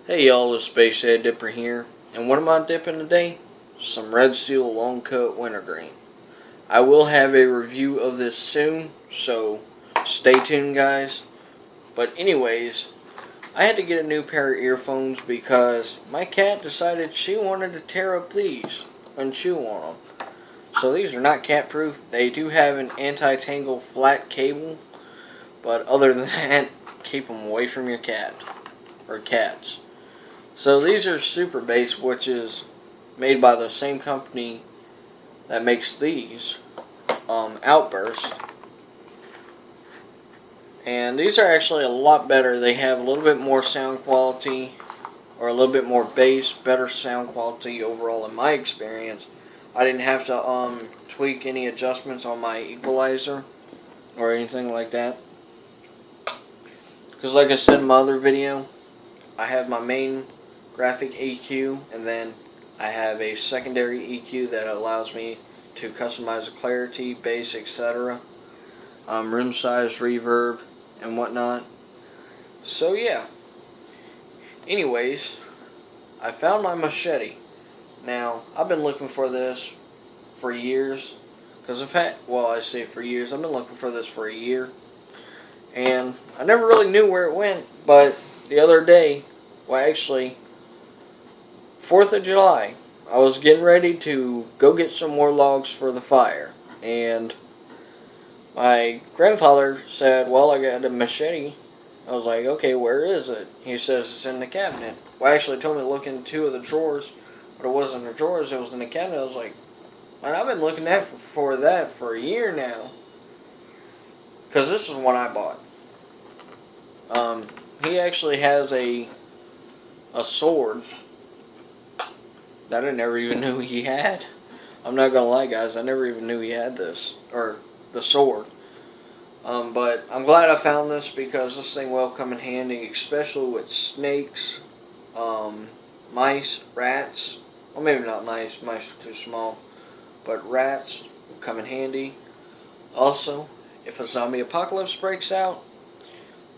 Hey y'all, it's Space Head Dipper here, and what am I dipping today? Some Red Seal Long Coat Wintergreen. I will have a review of this soon, so stay tuned guys. But anyways, I had to get a new pair of earphones because my cat decided she wanted to tear up these and chew on them. So these are not cat proof. They do have an anti-tangle flat cable, but other than that, keep them away from your cat or cats. So these are Super Bass, which is made by the same company that makes these, Outburst. And these are actually a lot better. They have a little bit more sound quality, or a little bit more bass, better sound quality overall in my experience. I didn't have to tweak any adjustments on my equalizer or anything like that. Because like I said in my other video, I have my main graphic EQ, and then I have a secondary EQ that allows me to customize the clarity, bass, etc., room size, reverb, and whatnot. So yeah. Anyways, I found my Machete. Now, I've been looking for this for years. Because I say for years, I've been looking for this for a year. And I never really knew where it went, but the other day, well actually, 4th of July, I was getting ready to go get some more logs for the fire, and my grandfather said, well, I got a machete. I was like, okay, where is it? He says it's in the cabinet. Well, actually told me to look in 2 of the drawers, but it wasn't in the drawers, it was in the cabinet. I was like, man, I've been looking for that for a year now, because this is what I bought. He actually has a sword that I never even knew he had. I'm not gonna lie guys, I never even knew he had this, or the sword. But I'm glad I found this because this thing will come in handy, especially with snakes, mice, rats. Well, maybe not mice are too small, but rats will come in handy. Also, if a zombie apocalypse breaks out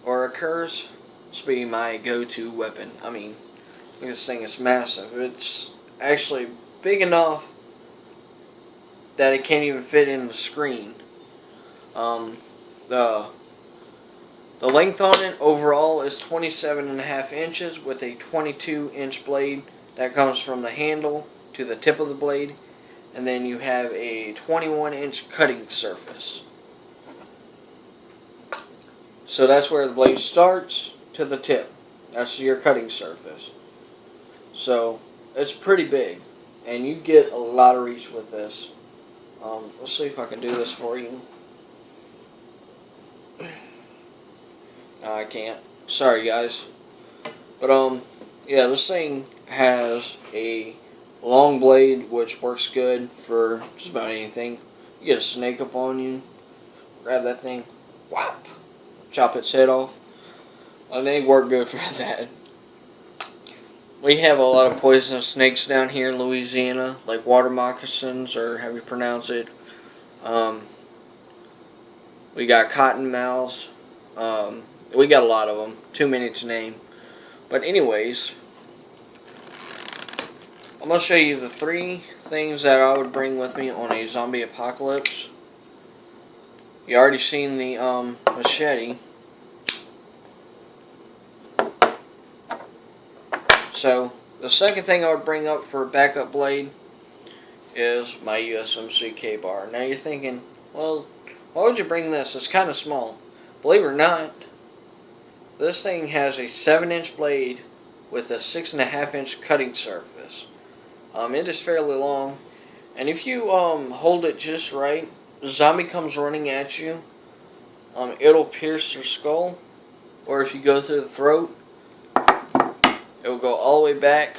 or occurs, this will be my go-to weapon. I mean, this thing is massive. It's actually big enough that it can't even fit in the screen. The length on it overall is 27.5 inches with a 22-inch blade that comes from the handle to the tip of the blade, and then you have a 21-inch cutting surface. So that's where the blade starts to the tip. That's your cutting surface. So it's pretty big, and you get a lot of reach with this. Let's see if I can do this for you. No, I can't. Sorry, guys. But yeah, this thing has a long blade, which works good for just about anything. You get a snake up on you, grab that thing, whap, chop its head off. And they work good for that. We have a lot of poisonous snakes down here in Louisiana, like water moccasins, or how you pronounce it. We got cottonmouths. We got a lot of them. Too many to name. But anyways, I'm going to show you the 3 things that I would bring with me on a zombie apocalypse. You already seen the machete. So, the second thing I would bring up for a backup blade is my USMC K-bar. Now you're thinking, well, why would you bring this? It's kind of small. Believe it or not, this thing has a 7-inch blade with a 6.5-inch cutting surface. It is fairly long, and if you hold it just right, the zombie comes running at you, it'll pierce their skull, or if you go through the throat, it will go all the way back,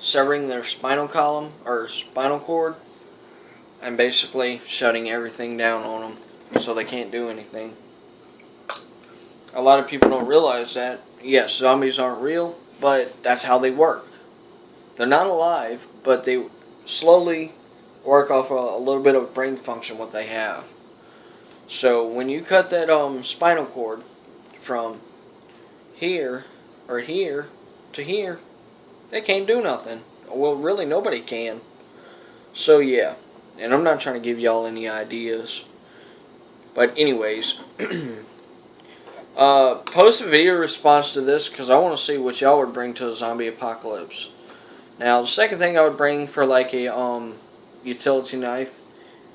severing their spinal column or spinal cord, and basically shutting everything down on them so they can't do anything. A lot of people don't realize that. Yes, zombies aren't real, but that's how they work. They're not alive, but they slowly work off a little bit of brain function what they have. So when you cut that spinal cord from here or here to here, they can't do nothing. Well, really, nobody can. So yeah, and I'm not trying to give y'all any ideas. But anyways, post a video response to this because I want to see what y'all would bring to a zombie apocalypse. Now, the second thing I would bring for like a utility knife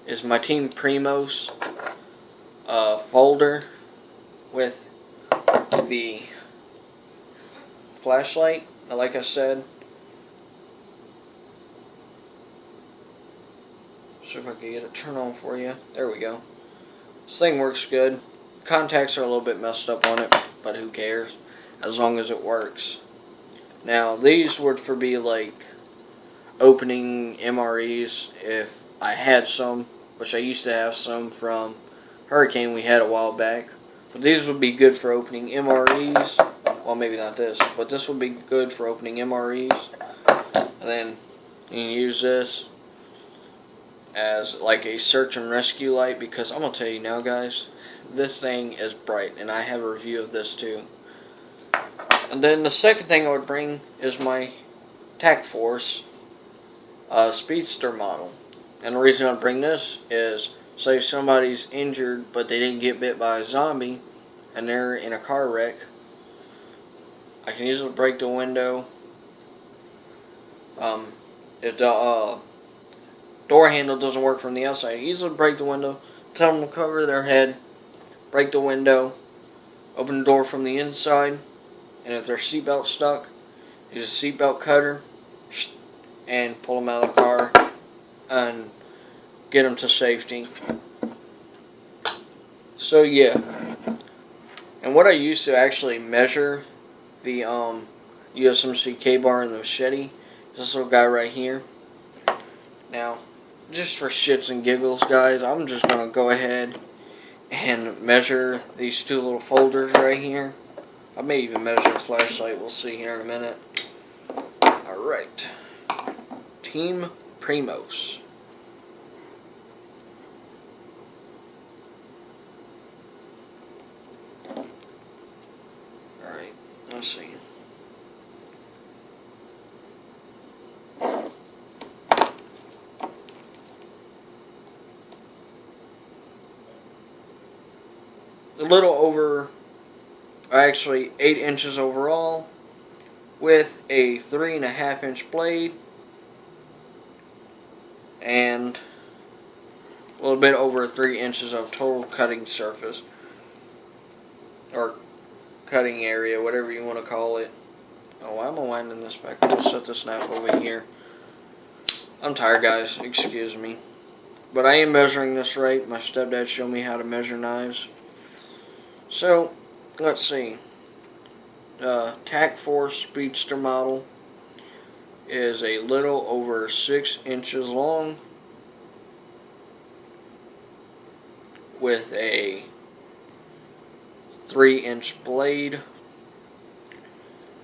is my Team Primos folder with the flashlight. Like I said, see if I can get it turned on for you. There we go. This thing works good. Contacts are a little bit messed up on it, but who cares? As long as it works. Now, these would for be like opening MREs if I had some, which I used to have some from Hurricane we had a while back. But these would be good for opening MREs. Well, maybe not this, but this would be good for opening MREs. And then you can use this as like a search and rescue light, because I'm going to tell you now, guys, this thing is bright, and I have a review of this too. And then the second thing I would bring is my Tac Force Speedster model. And the reason I bring this is, say somebody's injured but they didn't get bit by a zombie and they're in a car wreck, I can easily break the window. If the door handle doesn't work from the outside, I easily break the window, tell them to cover their head, break the window, open the door from the inside, and if their seatbelt stuck, use a seatbelt cutter and pull them out of the car and get them to safety. So yeah, and what I used to actually measure the USMC K-bar and the machete is this little guy right here. Now, just for shits and giggles, guys, I'm just going to go ahead and measure these two little folders right here. I may even measure the flashlight. We'll see here in a minute. Alright. Team Primos. Alright, let's see. A little over, actually 8 inches overall, with a 3.5 inch blade and a little bit over 3 inches of total cutting surface, or cutting area, whatever you want to call it. Oh, why am I winding this back? We'll set this knife over here. I'm tired, guys, excuse me, but I am measuring this right. My stepdad showed me how to measure knives. So, let's see. The Tac Force Speedster model is a little over 6 inches long with a 3-inch blade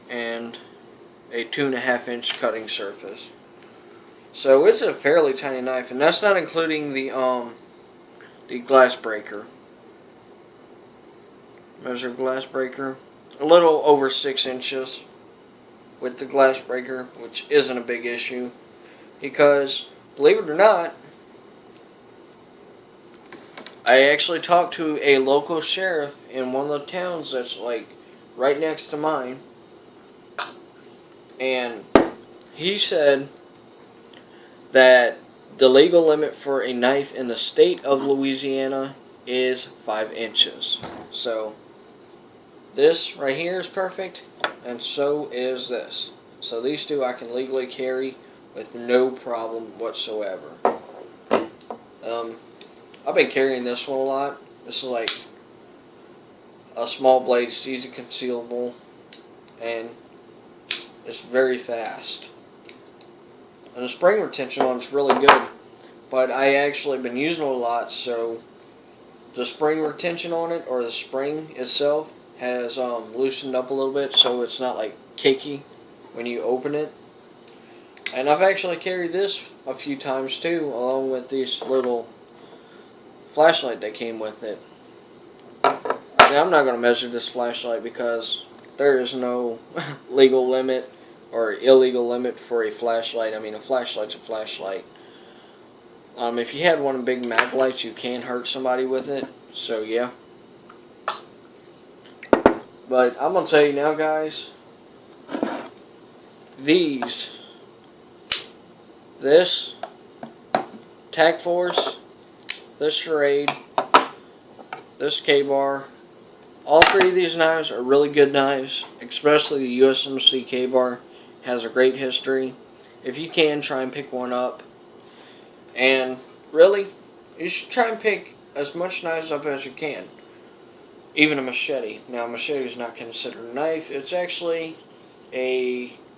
and a 2.5 inch cutting surface. So it's a fairly tiny knife, and that's not including the glass breaker. Measure glass breaker, a little over 6 inches with the glass breaker, which isn't a big issue because, believe it or not, I actually talked to a local sheriff in one of the towns that's like right next to mine, and he said that the legal limit for a knife in the state of Louisiana is 5 inches. So this right here is perfect, and so is this. So these two I can legally carry with no problem whatsoever. I've been carrying this one a lot. This is like a small blade, it's easy concealable, and it's very fast. And the spring retention on it's really good, but I actually been using it a lot, so the spring retention on it, or the spring itself, has loosened up a little bit, so it's not like cakey when you open it. And I've actually carried this a few times too, along with this little flashlight that came with it. Now, I'm not going to measure this flashlight because there is no legal limit or illegal limit for a flashlight. I mean, a flashlight's a flashlight. If you had one of the big mag lights, you can hurt somebody with it. So, yeah. But I'm going to tell you now, guys. This Tac Force, this Charade, this K-Bar, all three of these knives are really good knives, especially the USMC K-Bar has a great history. If you can, try and pick one up. And really, you should try and pick as much knives up as you can. Even a machete. Now, a machete is not considered a knife. It's actually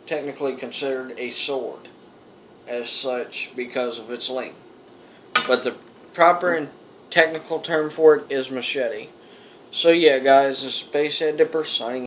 technically considered a sword as such because of its length. But the proper and technical term for it is machete. So yeah, guys, this is Spacehead Dipper signing